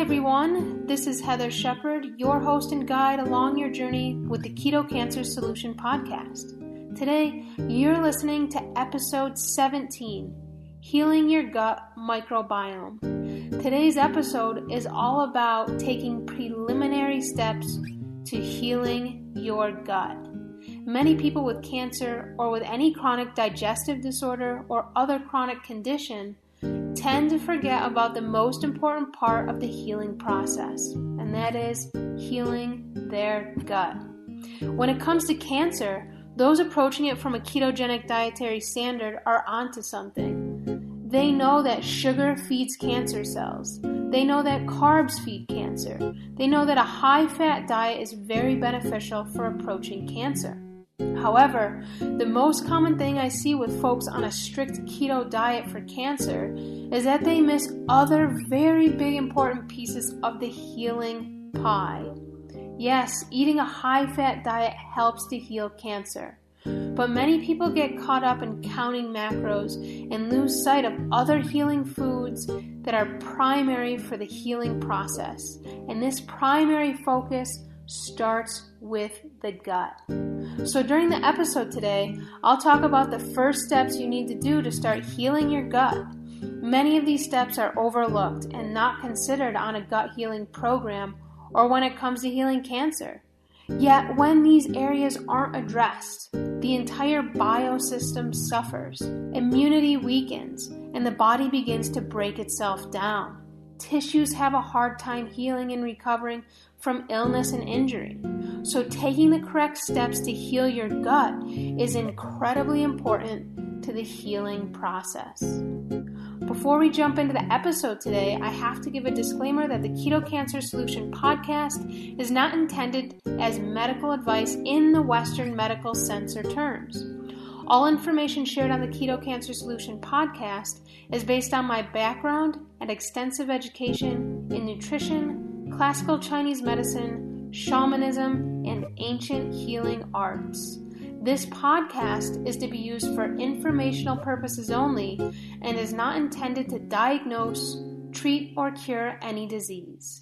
everyone. This is Heather Shepard, your host and guide along your journey with the Keto Cancer Solution Podcast. Today, you're listening to episode 17, Healing Your Gut Microbiome. Today's episode is all about taking preliminary steps to healing your gut. Many people with cancer or with any chronic digestive disorder or other chronic condition tend to forget about the most important part of the healing process, and that is healing their gut. When it comes to cancer, those approaching it from a ketogenic dietary standard are onto something. They know that sugar feeds cancer cells. They know that carbs feed cancer. They know that a high-fat diet is very beneficial for approaching cancer. However, the most common thing I see with folks on a strict keto diet for cancer is that they miss other very big important pieces of the healing pie. Yes, eating a high-fat diet helps to heal cancer, but many people get caught up in counting macros and lose sight of other healing foods that are primary for the healing process. And this primary focus starts with the gut. So during the episode today, I'll talk about the first steps you need to do to start healing your gut. Many of these steps are overlooked and not considered on a gut healing program or when it comes to healing cancer. Yet when these areas aren't addressed, the entire biosystem suffers, immunity weakens, and the body begins to break itself down. Tissues have a hard time healing and recovering from illness and injury. So taking the correct steps to heal your gut is incredibly important to the healing process. Before we jump into the episode today, I have to give a disclaimer that the Keto Cancer Solution Podcast is not intended as medical advice in the Western medical sense or terms. All information shared on the Keto Cancer Solution Podcast is based on my background and extensive education in nutrition, classical Chinese medicine, shamanism, and ancient healing arts. This podcast is to be used for informational purposes only and is not intended to diagnose, treat, or cure any disease.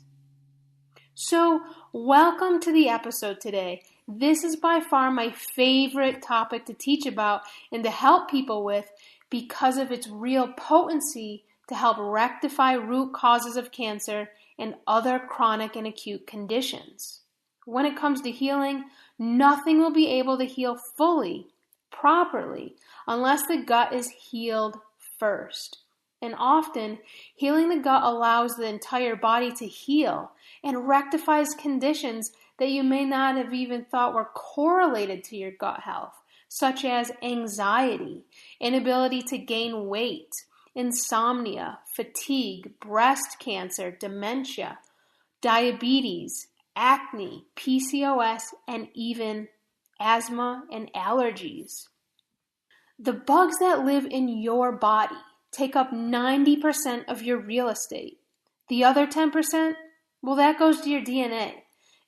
So, welcome to the episode today. This is by far my favorite topic to teach about and to help people with because of its real potency to help rectify root causes of cancer and other chronic and acute conditions. When it comes to healing, nothing will be able to heal fully, properly, unless the gut is healed first. And often, healing the gut allows the entire body to heal and rectifies conditions that you may not have even thought were correlated to your gut health, such as anxiety, inability to gain weight, insomnia, fatigue, breast cancer, dementia, diabetes, acne, PCOS, and even asthma and allergies. The bugs that live in your body take up 90% of your real estate. The other 10%, well, that goes to your DNA.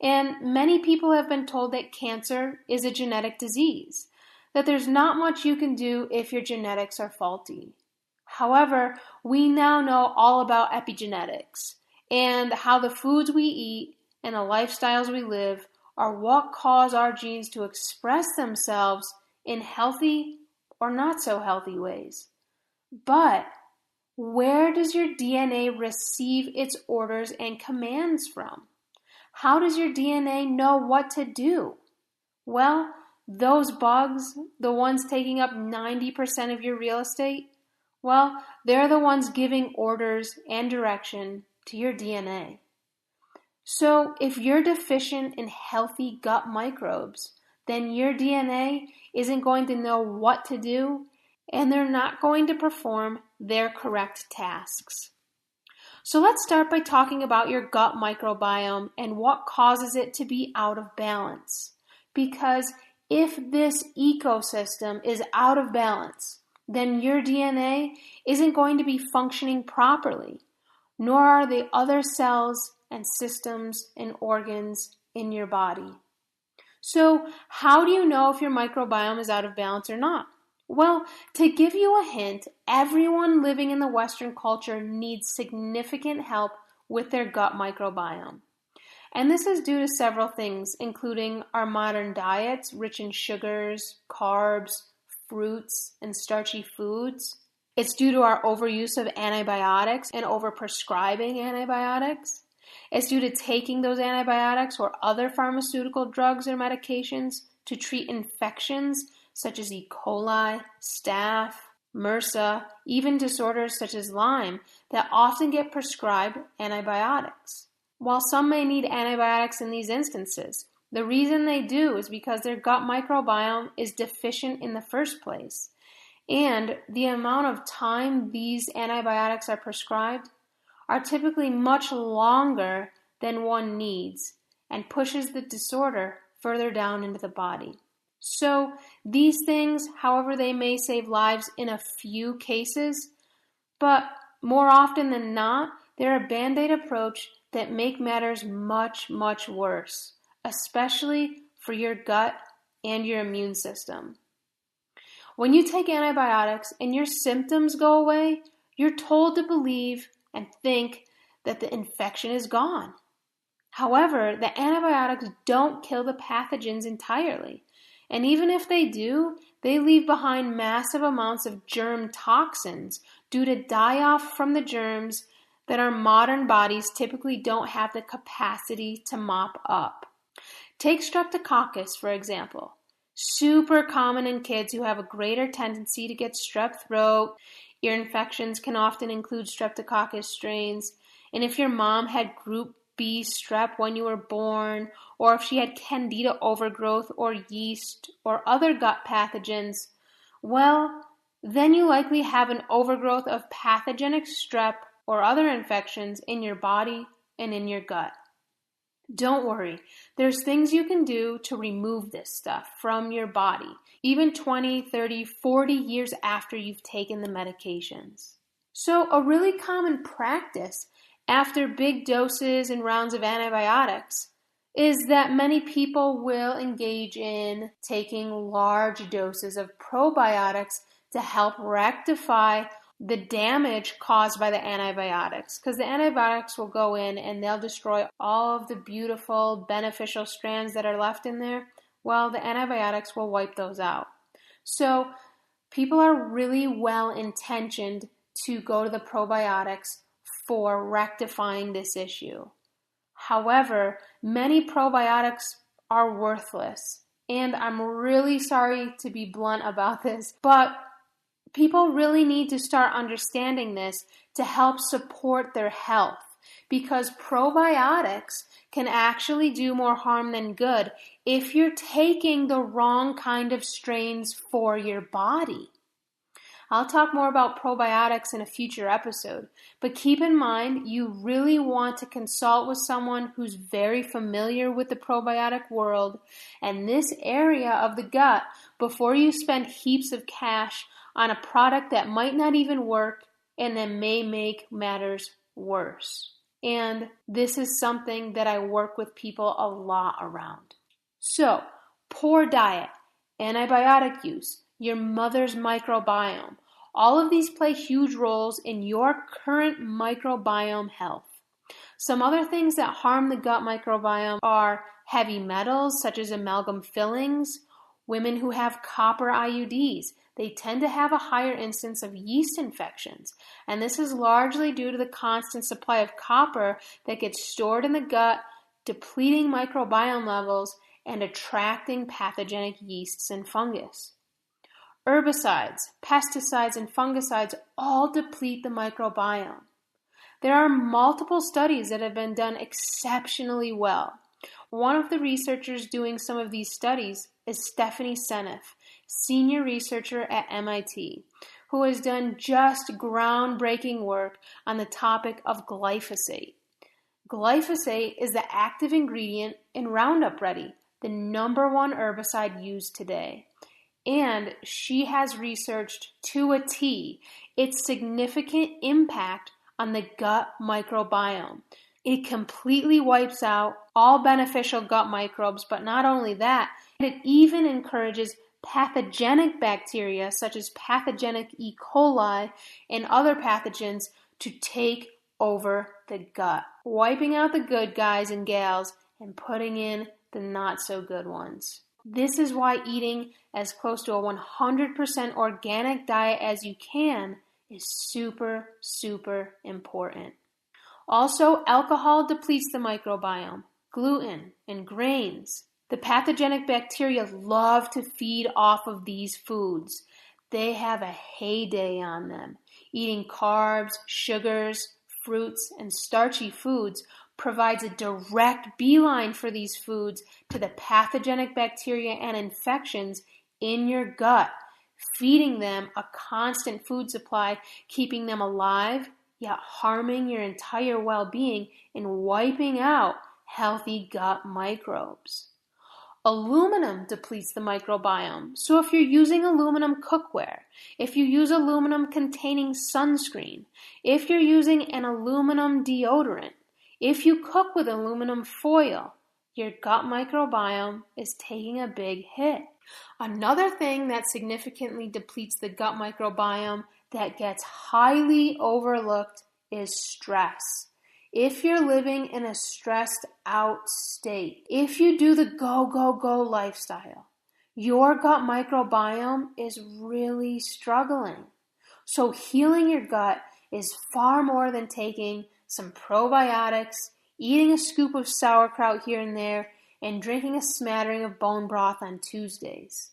And many people have been told that cancer is a genetic disease, that there's not much you can do if your genetics are faulty. However, we now know all about epigenetics and how the foods we eat and the lifestyles we live are what cause our genes to express themselves in healthy or not so healthy ways. But where does your DNA receive its orders and commands from? How does your DNA know what to do? Well, those bugs, the ones taking up 90% of your real estate, well, they're the ones giving orders and direction to your DNA. So if you're deficient in healthy gut microbes, then your DNA isn't going to know what to do, and they're not going to perform their correct tasks. So let's start by talking about your gut microbiome and what causes it to be out of balance. Because if this ecosystem is out of balance, then your DNA isn't going to be functioning properly, nor are the other cells and systems and organs in your body. So how do you know if your microbiome is out of balance or not? Well, to give you a hint, everyone living in the Western culture needs significant help with their gut microbiome. And this is due to several things, including our modern diets rich in sugars, carbs, fruits, and starchy foods. It's due to our overuse of antibiotics and overprescribing antibiotics. It's due to taking those antibiotics or other pharmaceutical drugs or medications to treat infections such as E. coli, staph, MRSA, even disorders such as Lyme that often get prescribed antibiotics. While some may need antibiotics in these instances, the reason they do is because their gut microbiome is deficient in the first place. And the amount of time these antibiotics are prescribed are typically much longer than one needs and pushes the disorder further down into the body. So these things, however, they may save lives in a few cases, but more often than not, they're a Band-Aid approach that make matters much, much worse, especially for your gut and your immune system. When you take antibiotics and your symptoms go away, you're told to believe and think that the infection is gone. However, the antibiotics don't kill the pathogens entirely. And even if they do, they leave behind massive amounts of germ toxins due to die-off from the germs that our modern bodies typically don't have the capacity to mop up. Take Streptococcus, for example. Super common in kids who have a greater tendency to get strep throat. Ear infections can often include Streptococcus strains. And if your mom had group B strep when you were born, or if she had candida overgrowth or yeast or other gut pathogens, well, then you likely have an overgrowth of pathogenic strep or other infections in your body and in your gut. Don't worry, there's things you can do to remove this stuff from your body, even 20, 30, 40 years after you've taken the medications. So a really common practice after big doses and rounds of antibiotics is that many people will engage in taking large doses of probiotics to help rectify the damage caused by the antibiotics, because the antibiotics will go in and they'll destroy all of the beautiful beneficial strands that are left in there. Well, the antibiotics will wipe those out. So people are really well intentioned to go to the probiotics for rectifying this issue. However, many probiotics are worthless, and I'm really sorry to be blunt about this, but people really need to start understanding this to help support their health, because probiotics can actually do more harm than good if you're taking the wrong kind of strains for your body. I'll talk more about probiotics in a future episode, but keep in mind you really want to consult with someone who's very familiar with the probiotic world and this area of the gut before you spend heaps of cash on a product that might not even work and that may make matters worse. And this is something that I work with people a lot around. So, poor diet, antibiotic use, your mother's microbiome, all of these play huge roles in your current microbiome health. Some other things that harm the gut microbiome are heavy metals such as amalgam fillings, women who have copper IUDs. They tend to have a higher incidence of yeast infections, and this is largely due to the constant supply of copper that gets stored in the gut, depleting microbiome levels and attracting pathogenic yeasts and fungus. Herbicides, pesticides, and fungicides all deplete the microbiome. There are multiple studies that have been done exceptionally well. One of the researchers doing some of these studies is Stephanie Seneff, senior researcher at MIT, who has done just groundbreaking work on the topic of glyphosate. Glyphosate is the active ingredient in Roundup Ready, the #1 herbicide used today. And she has researched to a T its significant impact on the gut microbiome. It completely wipes out all beneficial gut microbes, but not only that, it even encourages pathogenic bacteria such as pathogenic E. coli and other pathogens to take over the gut. wiping out the good guys and gals and putting in the not so good ones. This is why eating as close to a 100% organic diet as you can is super, super important. Also, alcohol depletes the microbiome, gluten, and grains. The pathogenic bacteria love to feed off of these foods. They have a heyday on them. Eating carbs, sugars, fruits, and starchy foods provides a direct beeline for these foods to the pathogenic bacteria and infections in your gut, feeding them a constant food supply, keeping them alive, yet harming your entire well-being and wiping out healthy gut microbes. Aluminum depletes the microbiome. So if you're using aluminum cookware, if you use aluminum containing sunscreen, if you're using an aluminum deodorant, if you cook with aluminum foil, your gut microbiome is taking a big hit. Another thing that significantly depletes the gut microbiome that gets highly overlooked is stress. If you're living in a stressed out state, if you do the go, go, go lifestyle, your gut microbiome is really struggling. So healing your gut is far more than taking some probiotics, eating a scoop of sauerkraut here and there, and drinking a smattering of bone broth on Tuesdays.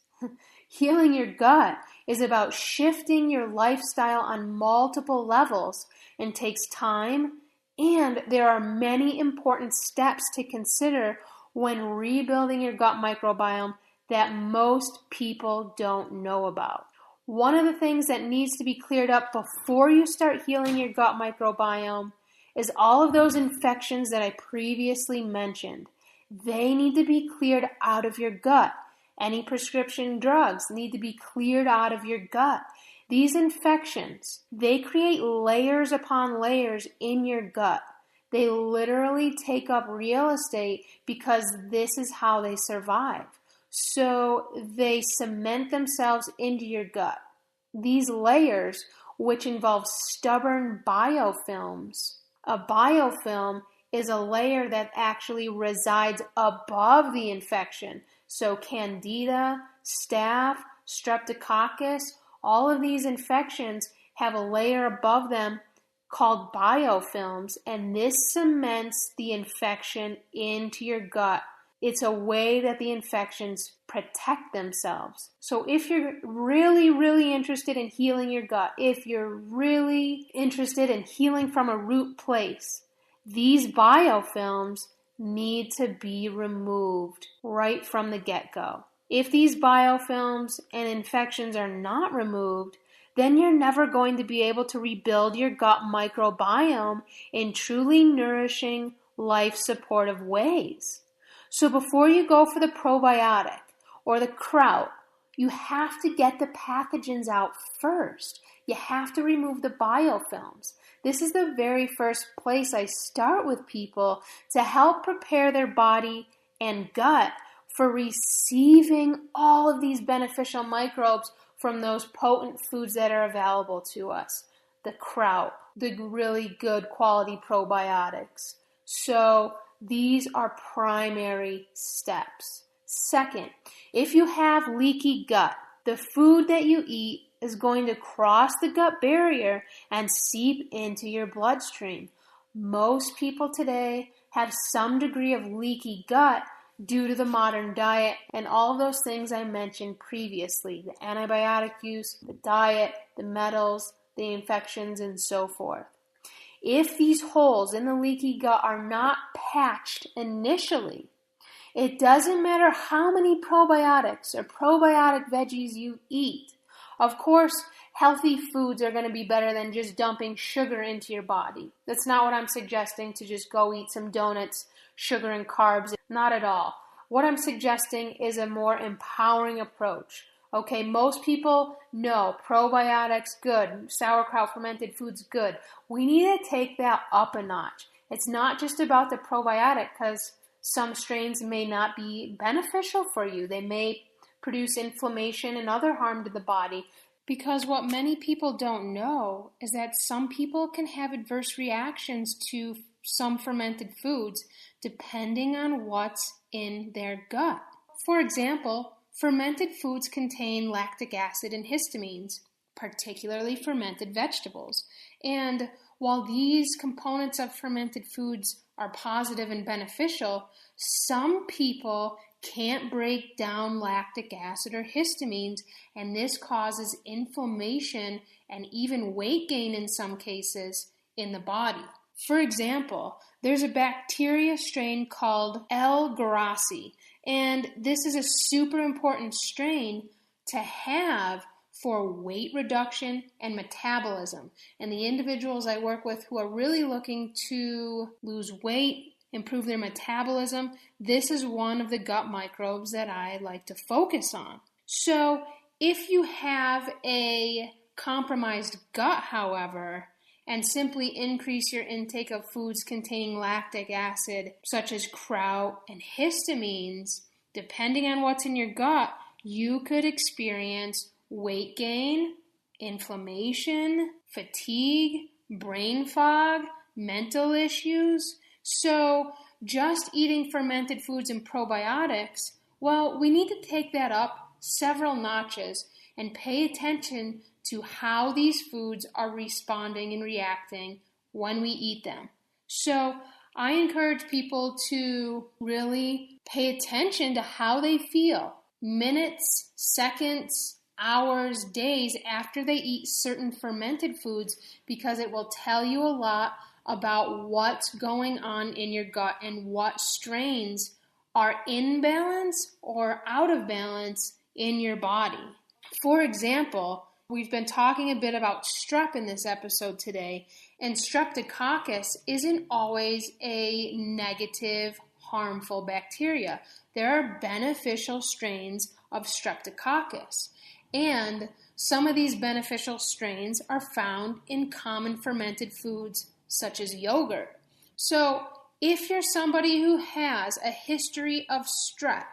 Healing your gut is about shifting your lifestyle on multiple levels and takes time, and there are many important steps to consider when rebuilding your gut microbiome that most people don't know about. One of the things that needs to be cleared up before you start healing your gut microbiome is all of those infections that I previously mentioned. They need to be cleared out of your gut. Any prescription drugs need to be cleared out of your gut. These infections, they create layers upon layers in your gut. They literally take up real estate because this is how they survive. So they cement themselves into your gut. These layers, which involve stubborn biofilms. A biofilm is a layer that actually resides above the infection. So Candida, Staph, Streptococcus, all of these infections have a layer above them called biofilms, and this cements the infection into your gut. It's a way that the infections protect themselves. So if you're really, really interested in healing your gut, if you're really interested in healing from a root place, these biofilms need to be removed right from the get-go. If these biofilms and infections are not removed, then you're never going to be able to rebuild your gut microbiome in truly nourishing, life-supportive ways. So before you go for the probiotic or the kraut, you have to get the pathogens out first. You have to remove the biofilms. This is the very first place I start with people to help prepare their body and gut for receiving all of these beneficial microbes from those potent foods that are available to us. The kraut, the really good quality probiotics. So these are primary steps. Second, if you have leaky gut, the food that you eat is going to cross the gut barrier and seep into your bloodstream. Most people today have some degree of leaky gut due to the modern diet and all of those things I mentioned previously, the antibiotic use, the diet, the metals, the infections, and so forth. If these holes in the leaky gut are not patched initially, it doesn't matter how many probiotics or probiotic veggies you eat. Of course, healthy foods are going to be better than just dumping sugar into your body. That's not what I'm suggesting, to just go eat some donuts, sugar and carbs. Not at all. What I'm suggesting is a more empowering approach. Okay, most people know probiotics, good. Sauerkraut, fermented foods, good. We need to take that up a notch. It's not just about the probiotic, because some strains may not be beneficial for you. They may produce inflammation and other harm to the body. Because what many people don't know is that some people can have adverse reactions to some fermented foods depending on what's in their gut. For example, fermented foods contain lactic acid and histamines, particularly fermented vegetables. And while these components of fermented foods are positive and beneficial, some people can't break down lactic acid or histamines, and this causes inflammation and even weight gain in some cases in the body. For example, there's a bacteria strain called L. grassi, and this is a super important strain to have for weight reduction and metabolism. And the individuals I work with who are really looking to lose weight, improve their metabolism, this is one of the gut microbes that I like to focus on. So if you have a compromised gut, however, and simply increase your intake of foods containing lactic acid, such as kraut and histamines, depending on what's in your gut, you could experience weight gain, inflammation, fatigue, brain fog, mental issues. So just eating fermented foods and probiotics, well, we need to take that up several notches and pay attention to how these foods are responding and reacting when we eat them. So I encourage people to really pay attention to how they feel minutes, seconds, hours, days after they eat certain fermented foods, because it will tell you a lot about what's going on in your gut and what strains are in balance or out of balance in your body. For example, we've been talking a bit about strep in this episode today, and streptococcus isn't always a negative, harmful bacteria. There are beneficial strains of streptococcus, and some of these beneficial strains are found in common fermented foods such as yogurt. So if you're somebody who has a history of strep,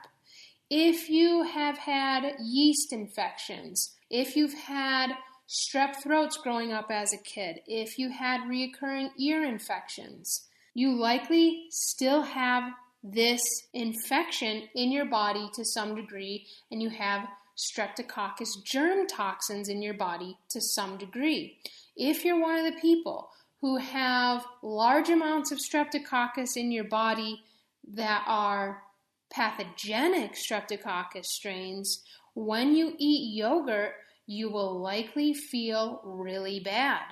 if you have had yeast infections, if you've had strep throats growing up as a kid, if you had recurring ear infections, you likely still have this infection in your body to some degree, and you have streptococcus germ toxins in your body to some degree. If you're one of the people who have large amounts of streptococcus in your body that are pathogenic streptococcus strains, when you eat yogurt, you will likely feel really bad.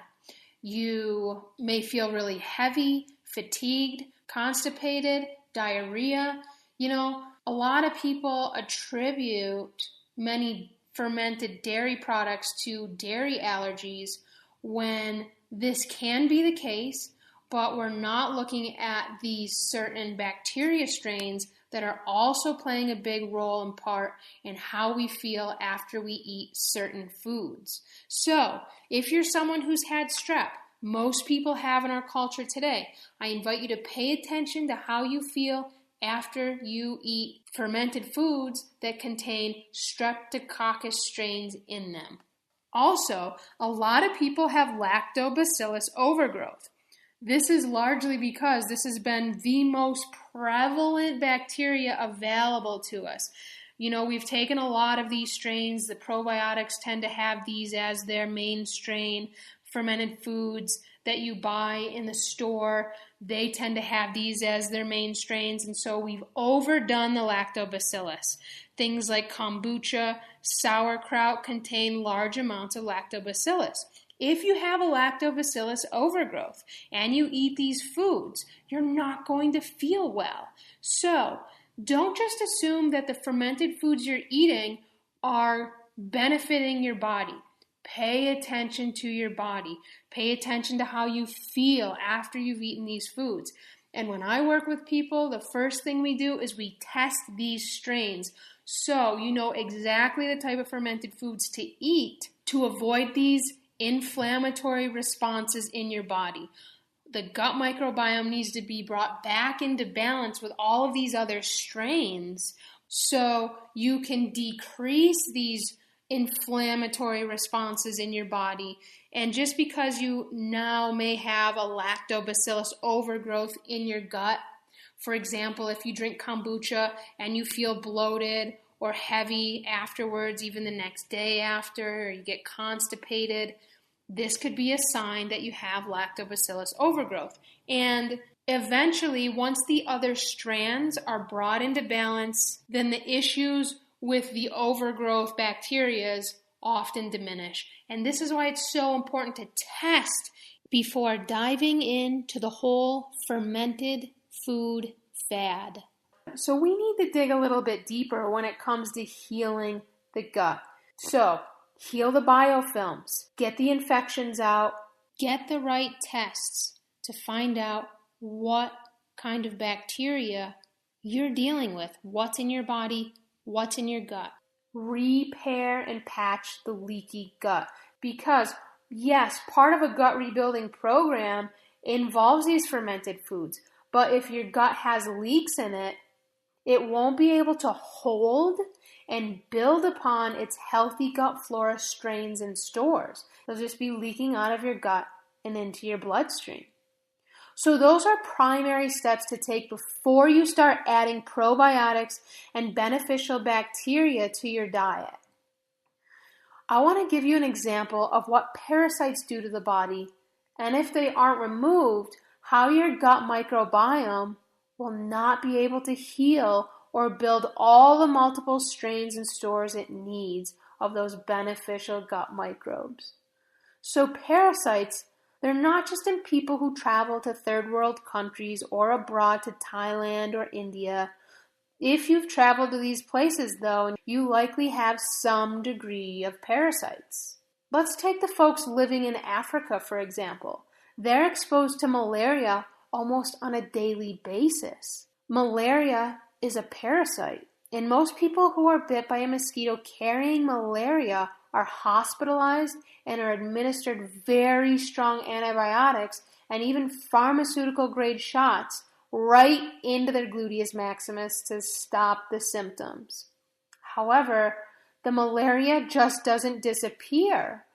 You may feel really heavy, fatigued, constipated, diarrhea. A lot of people attribute many fermented dairy products to dairy allergies when this can be the case, but we're not looking at these certain bacteria strains that are also playing a big role and part in how we feel after we eat certain foods. So, if you're someone who's had strep, most people have in our culture today, I invite you to pay attention to how you feel after you eat fermented foods that contain streptococcus strains in them. Also, a lot of people have lactobacillus overgrowth. This is largely because this has been the most prevalent bacteria available to us. We've taken a lot of these strains. The probiotics tend to have these as their main strain. Fermented foods that you buy in the store, they tend to have these as their main strains, and so we've overdone the lactobacillus. Things like kombucha, sauerkraut contain large amounts of lactobacillus. If you have a lactobacillus overgrowth and you eat these foods, you're not going to feel well. So don't just assume that the fermented foods you're eating are benefiting your body. Pay attention to your body. Pay attention to how you feel after you've eaten these foods. And when I work with people, the first thing we do is we test these strains so you know exactly the type of fermented foods to eat to avoid these inflammatory responses in your body. The gut microbiome needs to be brought back into balance with all of these other strains so you can decrease these inflammatory responses in your body And just because you now may have a lactobacillus overgrowth in your gut, for example, if you drink kombucha and you feel bloated or heavy afterwards, even the next day after, or you get constipated, this could be a sign that you have lactobacillus overgrowth. And eventually, once the other strands are brought into balance, then the issues with the overgrowth bacteria often diminish. And this is why it's so important to test before diving into the whole fermented food fad. So we need to dig a little bit deeper when it comes to healing the gut. So heal the biofilms, get the infections out, get the right tests to find out what kind of bacteria you're dealing with, what's in your body, what's in your gut. Repair and patch the leaky gut. Because, yes, part of a gut rebuilding program involves these fermented foods. But if your gut has leaks in it, it won't be able to hold and build upon its healthy gut flora strains and stores. They'll just be leaking out of your gut and into your bloodstream. So those are primary steps to take before you start adding probiotics and beneficial bacteria to your diet. I want to give you an example of what parasites do to the body, and if they aren't removed, how your gut microbiome will not be able to heal or build all the multiple strains and stores it needs of those beneficial gut microbes. So parasites, they're not just in people who travel to third world countries or abroad to Thailand or India. If you've traveled to these places, though, you likely have some degree of parasites. Let's take the folks living in Africa, for example. They're exposed to malaria almost on a daily basis. Malaria is a parasite, and most people who are bit by a mosquito carrying malaria are hospitalized and are administered very strong antibiotics and even pharmaceutical-grade shots right into their gluteus maximus to stop the symptoms. However, the malaria just doesn't disappear.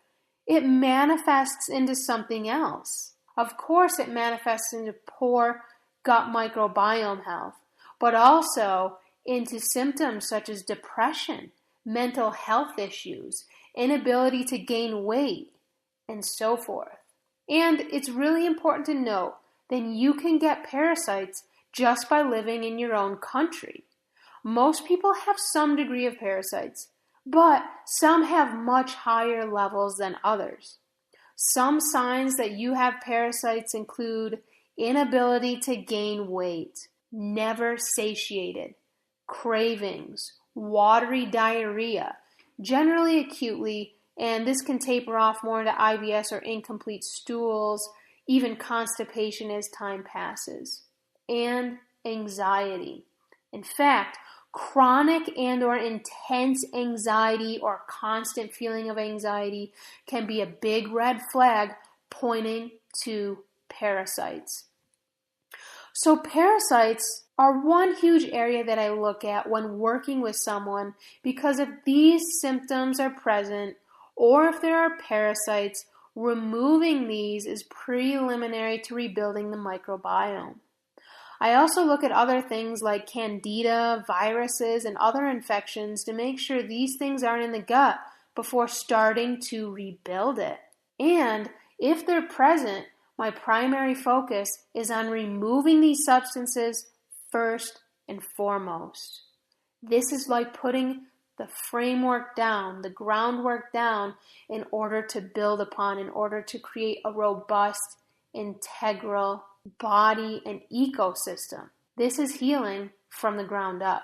It manifests into something else. Of course, it manifests into poor gut microbiome health, but also into symptoms such as depression, mental health issues, inability to gain weight, and so forth. And it's really important to note that you can get parasites just by living in your own country. Most people have some degree of parasites, but some have much higher levels than others. Some signs that you have parasites include inability to gain weight, never satiated, cravings, watery diarrhea, generally acutely, and this can taper off more into IBS or incomplete stools, even constipation as time passes, and anxiety. In fact, chronic and or intense anxiety or constant feeling of anxiety can be a big red flag pointing to parasites. So parasites are one huge area that I look at when working with someone, because if these symptoms are present or if there are parasites, removing these is preliminary to rebuilding the microbiome. I also look at other things like candida, viruses, and other infections to make sure these things aren't in the gut before starting to rebuild it. And if they're present, my primary focus is on removing these substances first and foremost. This is like putting the framework down, the groundwork down in order to build upon, in order to create a robust, integral body and ecosystem. This is healing from the ground up.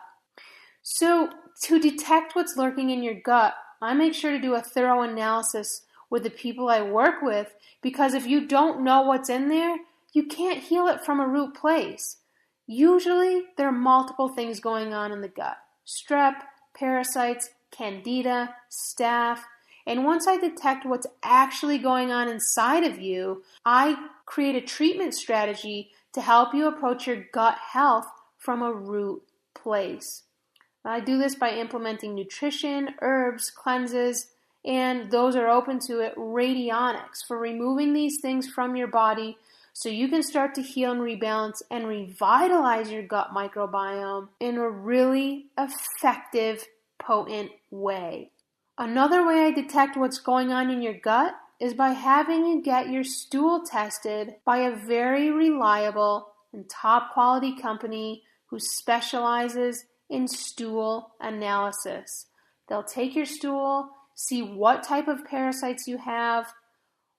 So to detect what's lurking in your gut, I make sure to do a thorough analysis with the people I work with, because if you don't know what's in there, you can't heal it from a root place. Usually, there are multiple things going on in the gut. Strep, parasites, candida, staph, and once I detect what's actually going on inside of you, I create a treatment strategy to help you approach your gut health from a root place. I do this by implementing nutrition, herbs, cleanses, and those are open to it, radionics, for removing these things from your body so you can start to heal and rebalance and revitalize your gut microbiome in a really effective, potent way. Another way I detect what's going on in your gut is by having you get your stool tested by a very reliable and top quality company who specializes in stool analysis. They'll take your stool, see what type of parasites you have,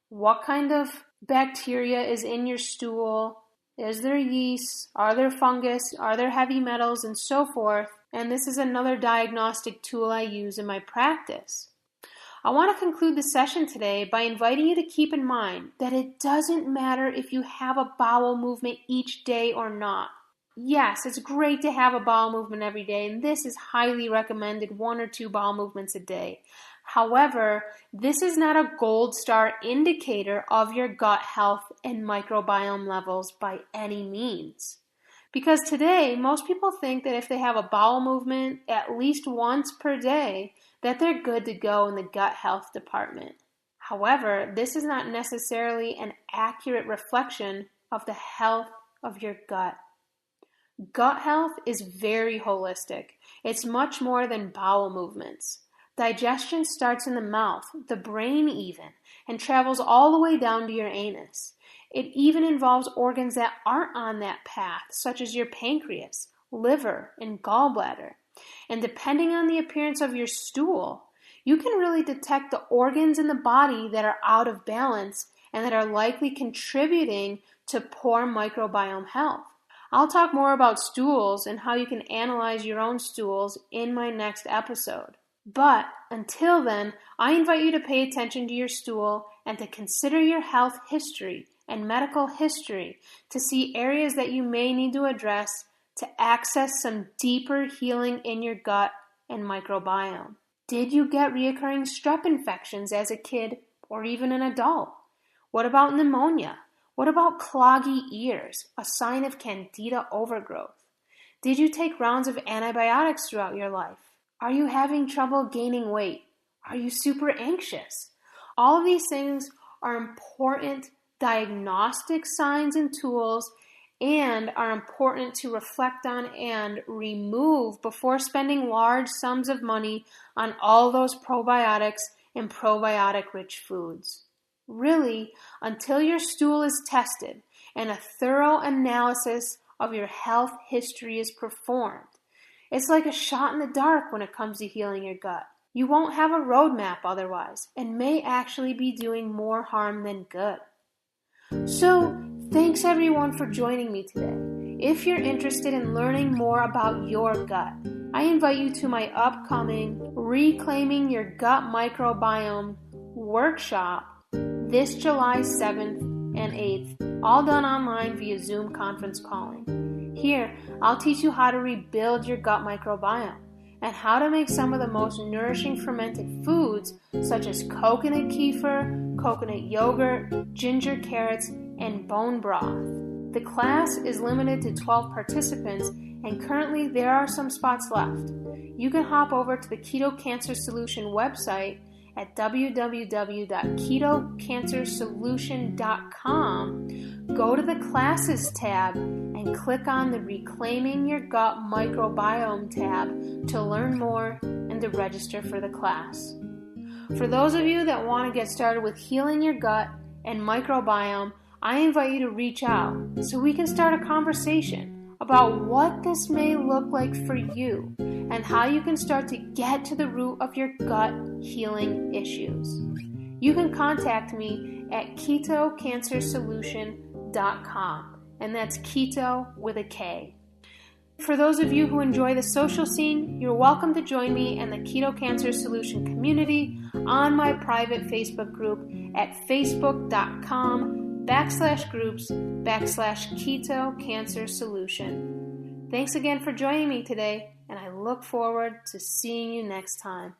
what kind of bacteria is in your stool, is there yeast, are there fungus, are there heavy metals, and so forth. And this is another diagnostic tool I use in my practice. I want to conclude the session today by inviting you to keep in mind that it doesn't matter if you have a bowel movement each day or not. Yes, it's great to have a bowel movement every day, and this is highly recommended, 1 or 2 bowel movements a day. However, this is not a gold star indicator of your gut health and microbiome levels by any means. Because today, most people think that if they have a bowel movement at least once per day, that they're good to go in the gut health department. However, this is not necessarily an accurate reflection of the health of your gut. Gut health is very holistic. It's much more than bowel movements. Digestion starts in the mouth, the brain even, and travels all the way down to your anus. It even involves organs that aren't on that path, such as your pancreas, liver, and gallbladder. And depending on the appearance of your stool, you can really detect the organs in the body that are out of balance and that are likely contributing to poor microbiome health. I'll talk more about stools and how you can analyze your own stools in my next episode. But until then, I invite you to pay attention to your stool and to consider your health history and medical history to see areas that you may need to address to access some deeper healing in your gut and microbiome. Did you get reoccurring strep infections as a kid or even an adult? What about pneumonia? What about cloggy ears, a sign of candida overgrowth? Did you take rounds of antibiotics throughout your life? Are you having trouble gaining weight? Are you super anxious? All of these things are important diagnostic signs and tools and are important to reflect on and remove before spending large sums of money on all those probiotics and probiotic-rich foods. Really, until your stool is tested and a thorough analysis of your health history is performed, it's like a shot in the dark when it comes to healing your gut. You won't have a roadmap otherwise and may actually be doing more harm than good. So, thanks everyone for joining me today. If you're interested in learning more about your gut, I invite you to my upcoming Reclaiming Your Gut Microbiome workshop this July 7th and 8th, all done online via Zoom conference calling. Here, I'll teach you how to rebuild your gut microbiome and how to make some of the most nourishing fermented foods such as coconut kefir, coconut yogurt, ginger carrots, and bone broth. The class is limited to 12 participants and currently there are some spots left. You can hop over to the Keto Cancer Solution website at www.ketocancersolution.com, go to the Classes tab and click on the Reclaiming Your Gut Microbiome tab to learn more and to register for the class. For those of you that want to get started with healing your gut and microbiome, I invite you to reach out so we can start a conversation about what this may look like for you and how you can start to get to the root of your gut healing issues. You can contact me at ketocancersolution.com, and that's keto with a K. For those of you who enjoy the social scene, you're welcome to join me in the Keto Cancer Solution community on my private Facebook group at facebook.com/groups/Keto Cancer Solution. Thanks again for joining me today, and I look forward to seeing you next time.